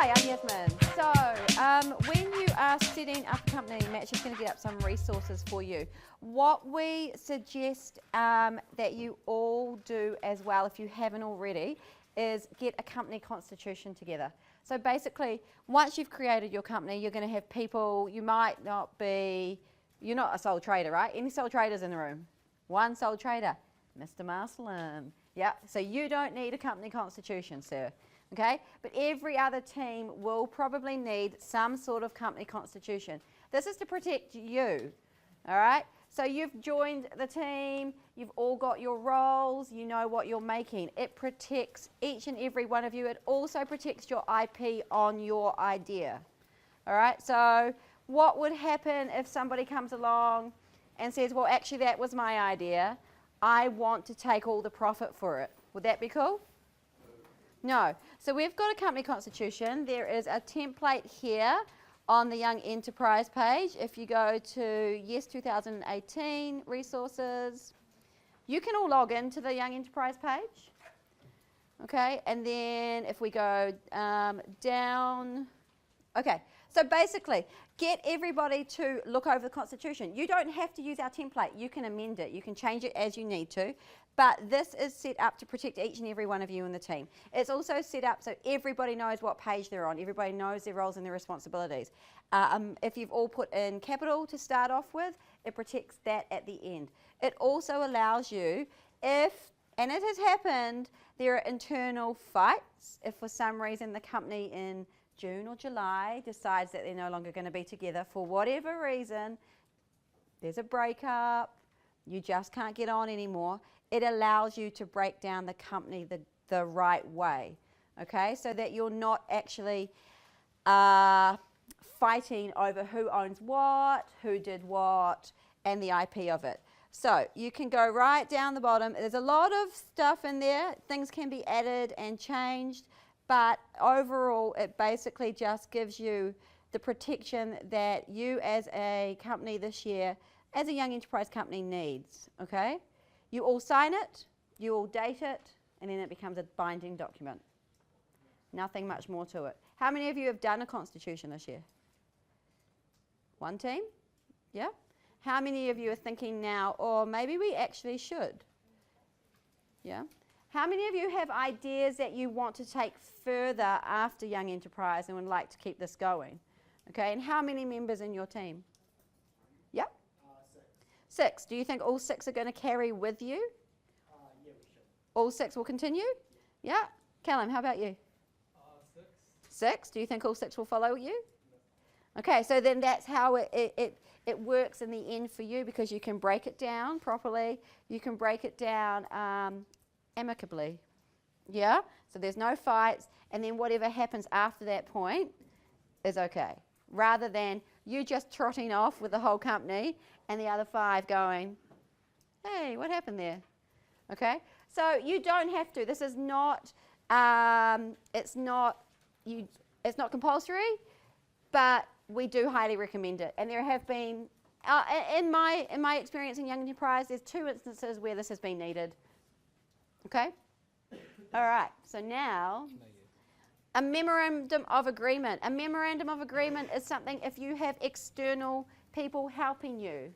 Hi, I'm Yasmin. So, when you are setting up a company, Matt's just going to get up some resources for you. What we suggest that you all do as well, if you haven't already, is get a company constitution together. So basically, once you've created your company, you're going to have people, you might not be, you're not a sole trader, right? Any sole traders in the room? One sole trader, Mr. Marcelin. Yeah, so you don't need a company constitution, sir. Okay, but every other team will probably need some sort of company constitution. This is to protect you, all right? So you've joined the team, you've all got your roles, you know what you're making. It protects each and every one of you. It also protects your IP on your idea, all right? So what would happen if somebody comes along and says, well, actually that was my idea. I want to take all the profit for it. Would that be cool? No. So we've got a company constitution. There is a template here on the Young Enterprise page. If you go to Yes 2018 resources, you can all log into the Young Enterprise page. Okay, and then if we go down, okay, so basically get everybody to look over the constitution. You don't have to use our template. You can amend it. You can change it as you need to. But this is set up to protect each and every one of you in the team. It's also set up so everybody knows what page they're on. Everybody knows their roles and their responsibilities. If you've all put in capital to start off with, it protects that at the end. It also allows you, if, and it has happened, there are internal fights. If for some reason the company in June or July decides that they're no longer going to be together for whatever reason, there's a breakup, you just can't get on anymore, it allows you to break down the company the right way, okay? So that you're not actually fighting over who owns what, who did what, and the IP of it. So you can go right down the bottom. There's a lot of stuff in there. Things can be added and changed, but overall it basically just gives you the protection that you as a company this year, as a young enterprise company needs, okay? You all sign it, you all date it, and then it becomes a binding document. Nothing much more to it. How many of you have done a constitution this year? One team? Yeah? How many of you are thinking now, or maybe we actually should? Yeah? How many of you have ideas that you want to take further after Young Enterprise and would like to keep this going? Okay, and how many members in your team? Yep. 6. Do you think all 6 are going to carry with you? Yeah, we should. All 6 will continue? Yeah. Callum, how about you? 6. 6. Do you think all 6 will follow you? No. Okay, so then that's how it works in the end for you, because you can break it down properly. You can break it down amicably. Yeah? So there's no fights, and then whatever happens after that point is okay. Rather than you just trotting off with the whole company and the other 5 going, hey, what happened there? Okay? So you don't have to. This is not, it's not compulsory, but we do highly recommend it. And there have been, in my experience in Young Enterprise, there's 2 instances where this has been needed. Okay? All right. So now, a memorandum of agreement. A memorandum of agreement is something if you have external people helping you.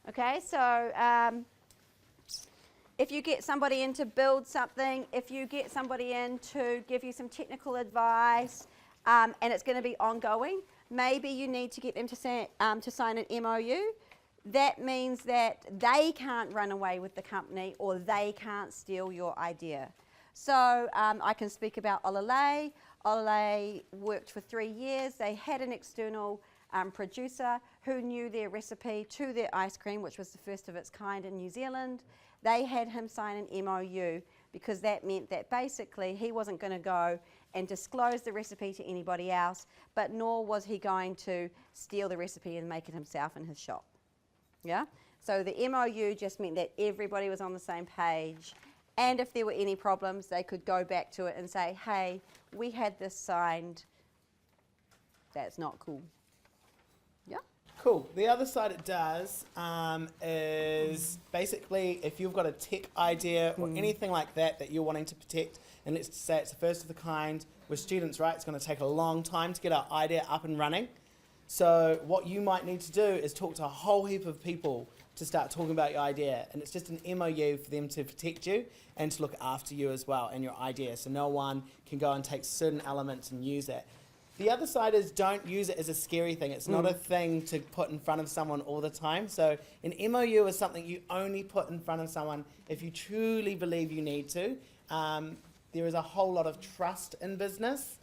Okay? So if you get somebody in to build something, if you get somebody in to give you some technical advice, and it's going to be ongoing, maybe you need to get them to sign an MOU. That means that they can't run away with the company or they can't steal your idea. So I can speak about Olele. Olele worked for 3 years. They had an external producer who knew their recipe to their ice cream, which was the first of its kind in New Zealand. They had him sign an MOU because that meant that basically he wasn't going to go and disclose the recipe to anybody else, but nor was he going to steal the recipe and make it himself in his shop. Yeah? So the MOU just meant that everybody was on the same page, and if there were any problems, they could go back to it and say, hey, we had this signed. That's not cool. Yeah? Cool. The other side it does is basically if you've got a tech idea or anything like that that you're wanting to protect, and let's say it's the first of the kind, with students, right, it's going to take a long time to get our idea up and running. So what you might need to do is talk to a whole heap of people to start talking about your idea, and it's just an MOU for them to protect you and to look after you as well and your idea, so no one can go and take certain elements and use it. The other side is don't use it as a scary thing. It's not a thing to put in front of someone all the time. So an MOU is something you only put in front of someone if you truly believe you need to. There is a whole lot of trust in business.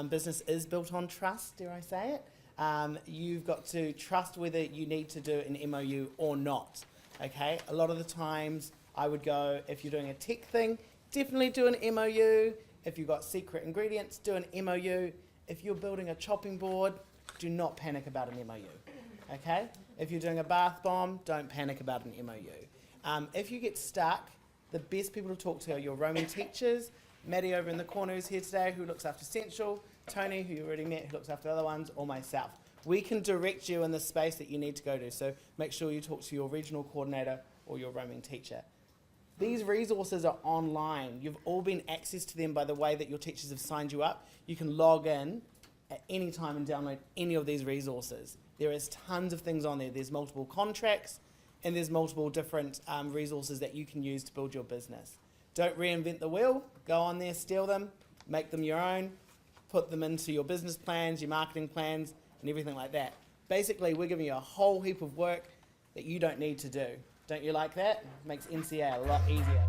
Business is built on trust, dare I say it. You've got to trust whether you need to do an MOU or not. Okay? A lot of the times I would go, if you're doing a tech thing, definitely do an MOU. If you've got secret ingredients, do an MOU. If you're building a chopping board, do not panic about an MOU, okay? If you're doing a bath bomb, don't panic about an MOU. If you get stuck, the best people to talk to are your roaming teachers, Maddie over in the corner who's here today who looks after Central, Tony, who you already met, who looks after other ones, or myself. We can direct you in the space that you need to go to, so make sure you talk to your regional coordinator or your roaming teacher. These resources are online. You've all been accessed to them by the way that your teachers have signed you up. You can log in at any time and download any of these resources. There is tons of things on there. There's multiple contracts and there's multiple different resources that you can use to build your business. Don't reinvent the wheel. Go on there, steal them, make them your own, put them into your business plans, your marketing plans, and everything like that. Basically, we're giving you a whole heap of work that you don't need to do. Don't you like that? Makes NCA a lot easier.